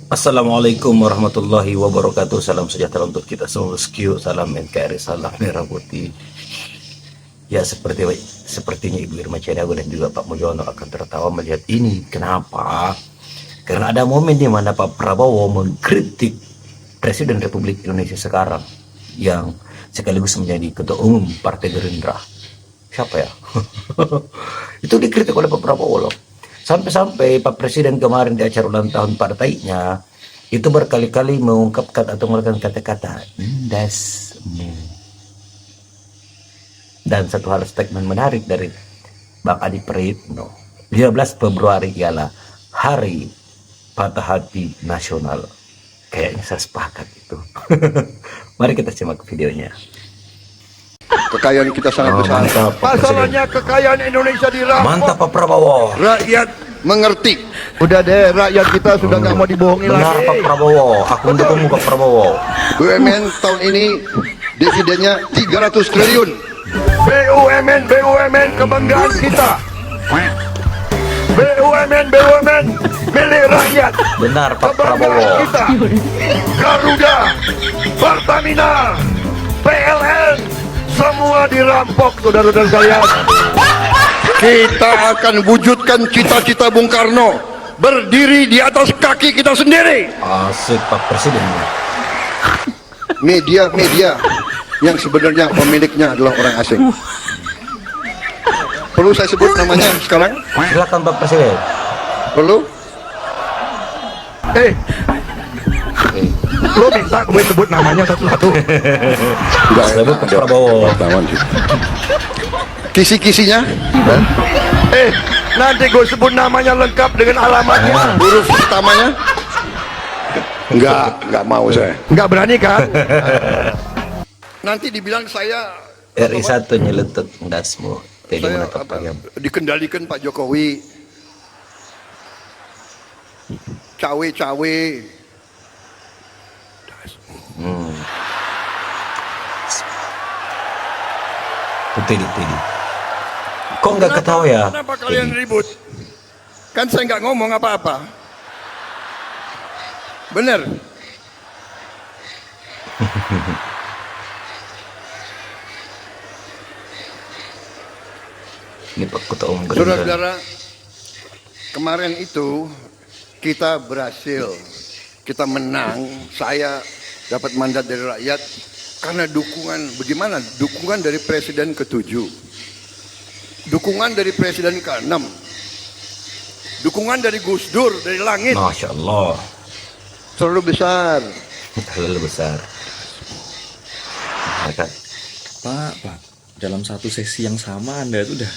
Assalamualaikum warahmatullahi wabarakatuh. Salam sejahtera untuk kita semua. Salam NKRI, salam merah putih. Ya, sepertinya Ibu Irma Ceniago dan juga Pak Mulyono akan tertawa melihat ini. Kenapa? Karena ada momen di mana Pak Prabowo mengkritik Presiden Republik Indonesia sekarang yang sekaligus menjadi Ketua Umum Partai Gerindra. Siapa ya? Itu dikritik oleh Pak Prabowo loh. Sampai-sampai Pak Presiden kemarin di acara ulang tahun partainya itu berkali-kali mengungkapkan atau menggunakan kata-kata indasmu. Dan satu hal statement menarik dari Bang Adi Prayitno, 15 Februari ialah Hari Patah Hati Nasional. Kayaknya saya sepakat itu. Mari kita simak videonya. Kekayaan kita sangat besar. Mantap, Pak Presiden. Masalahnya kekayaan Indonesia dirampok. Mantap Pak Prabowo. Rakyat mengerti. Udah deh, rakyat kita sudah nggak mau dibohongi Benar lagi. Pak Prabowo. Aku mendukungmu Pak Prabowo. BUMN tahun ini dividennya 300 triliun. BUMN kebanggaan kita. BUMN milik rakyat. Benar Pak Kebanggaan Prabowo. kita. Garuda, Pertamina, PLN, semua dirampok, saudara-saudara sekalian. Kita akan wujudkan cita-cita Bung Karno, berdiri di atas kaki kita sendiri. Asik Pak Presiden. Media yang sebenarnya pemiliknya adalah orang asing. Perlu saya sebut namanya sekarang? Silakan Pak Presiden. Perlu? Lo minta gue sebut namanya satu-satu? Enggak, Sebut Pak Prabowo. Kisi-kisinya? Nanti gue sebut namanya lengkap dengan alamatnya, huruf pertamanya. Enggak mau saya. Enggak berani kan? Nanti dibilang saya RI 1 nyeletuk ndasmu. Jadi saya menetap ayam. dikendalikan Pak Jokowi, cawe-cawe. Teddy. Kok nggak ketawa ya? Kenapa kalian ribut? Kan saya nggak ngomong apa-apa. Bener. Ini Pak Ketua Umum Gerindra. Saudara-saudara, kemarin itu kita berhasil, kita menang, saya dapat mandat dari rakyat karena dukungan, bagaimana? Dukungan dari Presiden ke-7, dukungan dari Presiden ke-6, dukungan dari Gus Dur, dari langit. Masya Allah. Terlalu besar. Terlalu besar. Kan? Pak, dalam satu sesi yang sama Anda itu udah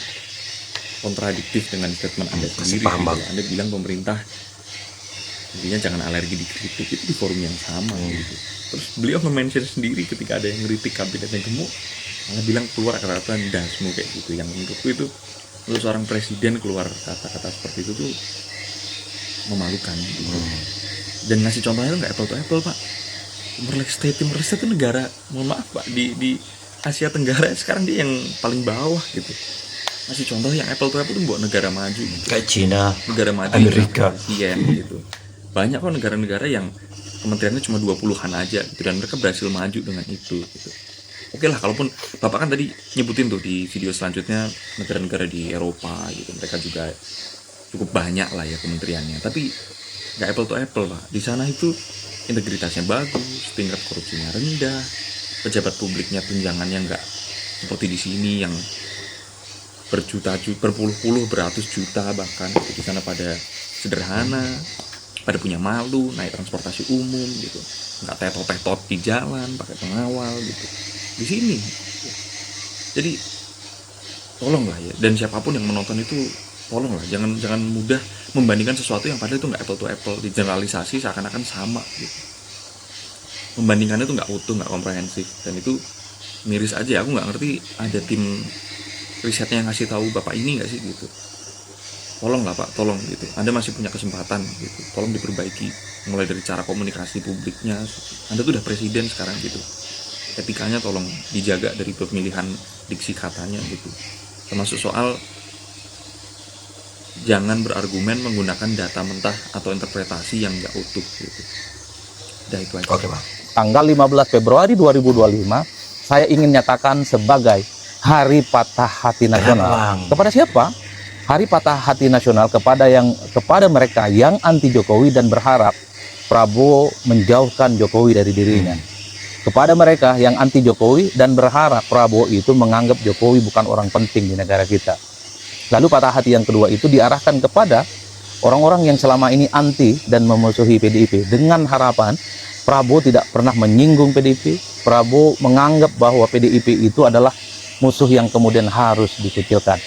kontradiktif dengan statement Anda sendiri. Paham, Bang. Anda bilang pemerintah intinya jangan alergi dikritik, itu di forum yang sama gitu. Terus beliau nge-mention sendiri ketika ada yang ngeritik kabinetnya gemuk, malah bilang keluar kata-kata dasmu kayak gitu. Yang menurutku itu, menurut seorang presiden keluar kata-kata seperti itu tuh memalukan gitu. Dan ngasih contohnya nggak apple to apple, Pak. Timor Leste itu negara, mohon maaf Pak, di Asia Tenggara sekarang dia yang paling bawah gitu. Masih contoh yang apple to apple itu buat negara maju gitu. Kayak Cina, Negara maju Amerika. iya gitu. Banyak kok negara-negara yang kementeriannya cuma 20-an aja gitu, dan mereka berhasil maju dengan itu gitu. Oke lah, kalaupun Bapak kan tadi nyebutin tuh di video selanjutnya negara-negara di Eropa gitu, mereka juga cukup banyak lah ya kementeriannya, tapi nggak apple to apple Pak. Di sana itu integritasnya bagus, tingkat korupsinya rendah, pejabat publiknya tunjangannya nggak seperti di sini yang berpuluh-puluh, beratus juta bahkan. Di sana pada sederhana, pada punya malu, naik transportasi umum gitu, nggak tetot-tetot di jalan pakai pengawal gitu. Di sini, jadi tolonglah ya, dan siapapun yang menonton itu tolonglah jangan mudah membandingkan sesuatu yang padahal itu nggak apple to apple, digeneralisasi seakan-akan sama gitu. Membandingkannya itu nggak utuh, nggak komprehensif, dan itu miris aja. Aku nggak ngerti ada tim risetnya yang ngasih tahu Bapak ini nggak sih gitu. Tolonglah Pak, tolong gitu. Anda masih punya kesempatan gitu, tolong diperbaiki mulai dari cara komunikasi publiknya. Anda tuh udah presiden sekarang gitu, etikanya tolong dijaga dari pemilihan diksi katanya gitu, termasuk soal jangan berargumen menggunakan data mentah atau interpretasi yang nggak utuh gitu. Udah itu aja. Oke Bang. Tanggal 15 Februari 2025 saya ingin nyatakan sebagai Hari Patah Hati Nasional. Bang. Kepada siapa? Hari Patah Hati Nasional kepada mereka yang anti Jokowi dan berharap Prabowo menjauhkan Jokowi dari dirinya. Kepada mereka yang anti Jokowi dan berharap Prabowo itu menganggap Jokowi bukan orang penting di negara kita. Lalu patah hati yang kedua itu diarahkan kepada orang-orang yang selama ini anti dan memusuhi PDIP dengan harapan Prabowo tidak pernah menyinggung PDIP. Prabowo menganggap bahwa PDIP itu adalah musuh yang kemudian harus dikucilkan.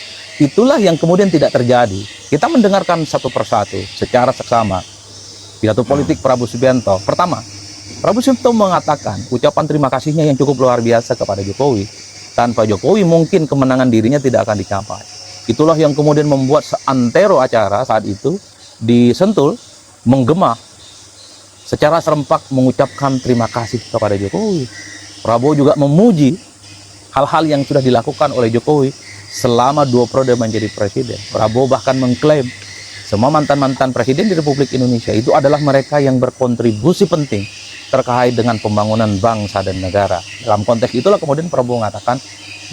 Itulah yang kemudian tidak terjadi. Kita mendengarkan satu persatu secara seksama pidato politik Prabowo Subianto. Pertama, Prabowo Subianto mengatakan ucapan terima kasihnya yang cukup luar biasa kepada Jokowi. Tanpa Jokowi mungkin kemenangan dirinya tidak akan dicapai. Itulah yang kemudian membuat seantero acara saat itu di Sentul menggema secara serempak mengucapkan terima kasih kepada Jokowi. Prabowo juga memuji hal-hal yang sudah dilakukan oleh Jokowi selama 2 periode menjadi presiden. Prabowo bahkan mengklaim semua mantan-mantan presiden di Republik Indonesia itu adalah mereka yang berkontribusi penting terkait dengan pembangunan bangsa dan negara. Dalam konteks itulah kemudian Prabowo mengatakan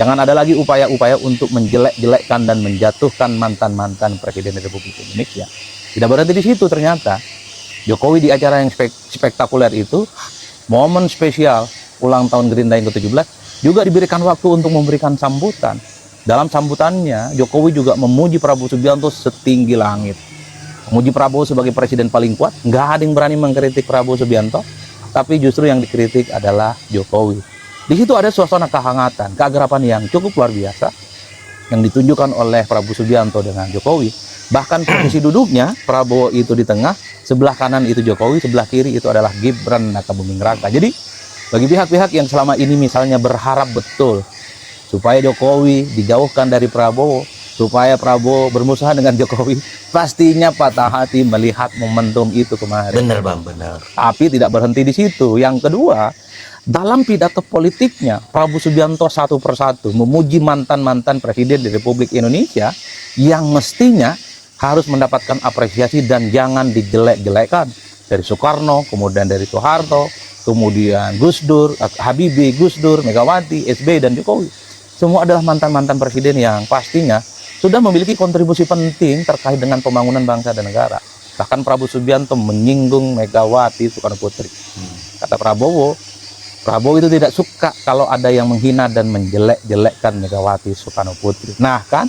jangan ada lagi upaya-upaya untuk menjelek-jelekkan dan menjatuhkan mantan-mantan presiden Republik Indonesia. Tidak berhenti di situ ternyata. Jokowi di acara yang spektakuler itu, momen spesial ulang tahun Gerindra yang ke-17, juga diberikan waktu untuk memberikan sambutan. Dalam sambutannya, Jokowi juga memuji Prabowo Subianto setinggi langit. Memuji Prabowo sebagai presiden paling kuat, nggak ada yang berani mengkritik Prabowo Subianto, tapi justru yang dikritik adalah Jokowi. Di situ ada suasana kehangatan, keakraban yang cukup luar biasa yang ditunjukkan oleh Prabowo Subianto dengan Jokowi. Bahkan posisi duduknya Prabowo itu di tengah, sebelah kanan itu Jokowi, sebelah kiri itu adalah Gibran Rakabuming Raka. Jadi bagi pihak-pihak yang selama ini misalnya berharap betul supaya Jokowi dijauhkan dari Prabowo, supaya Prabowo bermusuhan dengan Jokowi, pastinya patah hati melihat momentum itu kemarin. Bener Bang, bener. Tapi tidak berhenti di situ. Yang kedua, dalam pidato politiknya, Prabowo Subianto satu persatu memuji mantan-mantan presiden di Republik Indonesia yang mestinya harus mendapatkan apresiasi dan jangan dijelek-jelekkan. Dari Soekarno, kemudian dari Soeharto, kemudian Gus Dur, Habibie, Gus Dur, Megawati, SBY, dan Jokowi. Semua adalah mantan-mantan presiden yang pastinya sudah memiliki kontribusi penting terkait dengan pembangunan bangsa dan negara. Bahkan Prabowo Subianto menyinggung Megawati Soekarno Putri. Kata Prabowo itu tidak suka kalau ada yang menghina dan menjelek-jelekkan Megawati Soekarno Putri. Nah kan,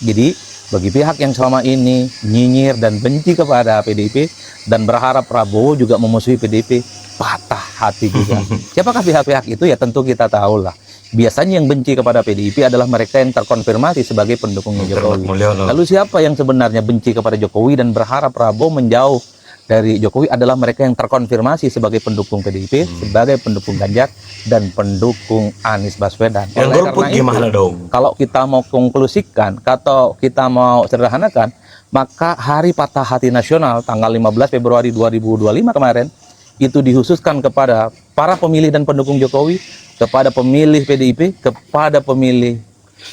jadi bagi pihak yang selama ini nyinyir dan benci kepada PDIP dan berharap Prabowo juga memusuhi PDIP, patah hati juga. Siapakah pihak-pihak itu? Ya tentu kita tahu lah. Biasanya yang benci kepada PDIP adalah mereka yang terkonfirmasi sebagai pendukungnya Jokowi. Lalu siapa yang sebenarnya benci kepada Jokowi dan berharap Prabowo menjauh dari Jokowi adalah mereka yang terkonfirmasi sebagai pendukung PDIP, sebagai pendukung Ganjar, dan pendukung Anies Baswedan. Yang golput gimana dong? Kalau kita mau konklusikan, atau kita mau sederhanakan, maka Hari Patah Hati Nasional tanggal 15 Februari 2025 kemarin, itu dikhususkan kepada para pemilih dan pendukung Jokowi, kepada pemilih PDIP, kepada pemilih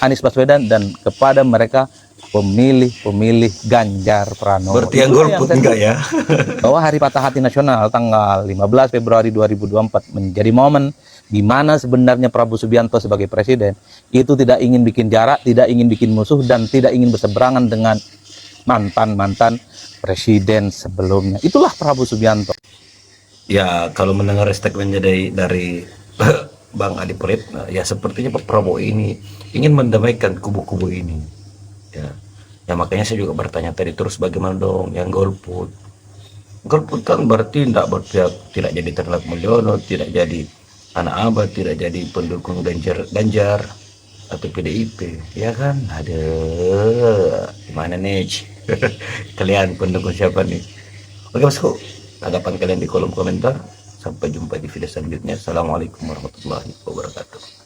Anies Baswedan, dan kepada mereka pemilih Ganjar Pranowo. Berarti yang golput enggak ya? Bahwa Hari Patah Hati Nasional tanggal 15 Februari 2024 menjadi momen di mana sebenarnya Prabowo Subianto sebagai presiden itu tidak ingin bikin jarak, tidak ingin bikin musuh, dan tidak ingin berseberangan dengan mantan-mantan presiden sebelumnya. Itulah Prabowo Subianto. Ya kalau mendengar statementnya dari Bang Adi Prait, ya sepertinya Pak Prabowo ini ingin mendamaikan kubu-kubu ini. Ya makanya saya juga bertanya tadi terus, bagaimana dong yang golput? Golput kan berarti tidak berpihak, tidak jadi Ternak Mulyono, tidak jadi anak abad, tidak jadi pendukung Ganjar atau PDIP, ya kan? Ada gimana nih? Kalian pendukung siapa nih? Oke bosku, tanggapan kalian di kolom komentar. Sampai jumpa di video selanjutnya. Assalamualaikum warahmatullahi wabarakatuh.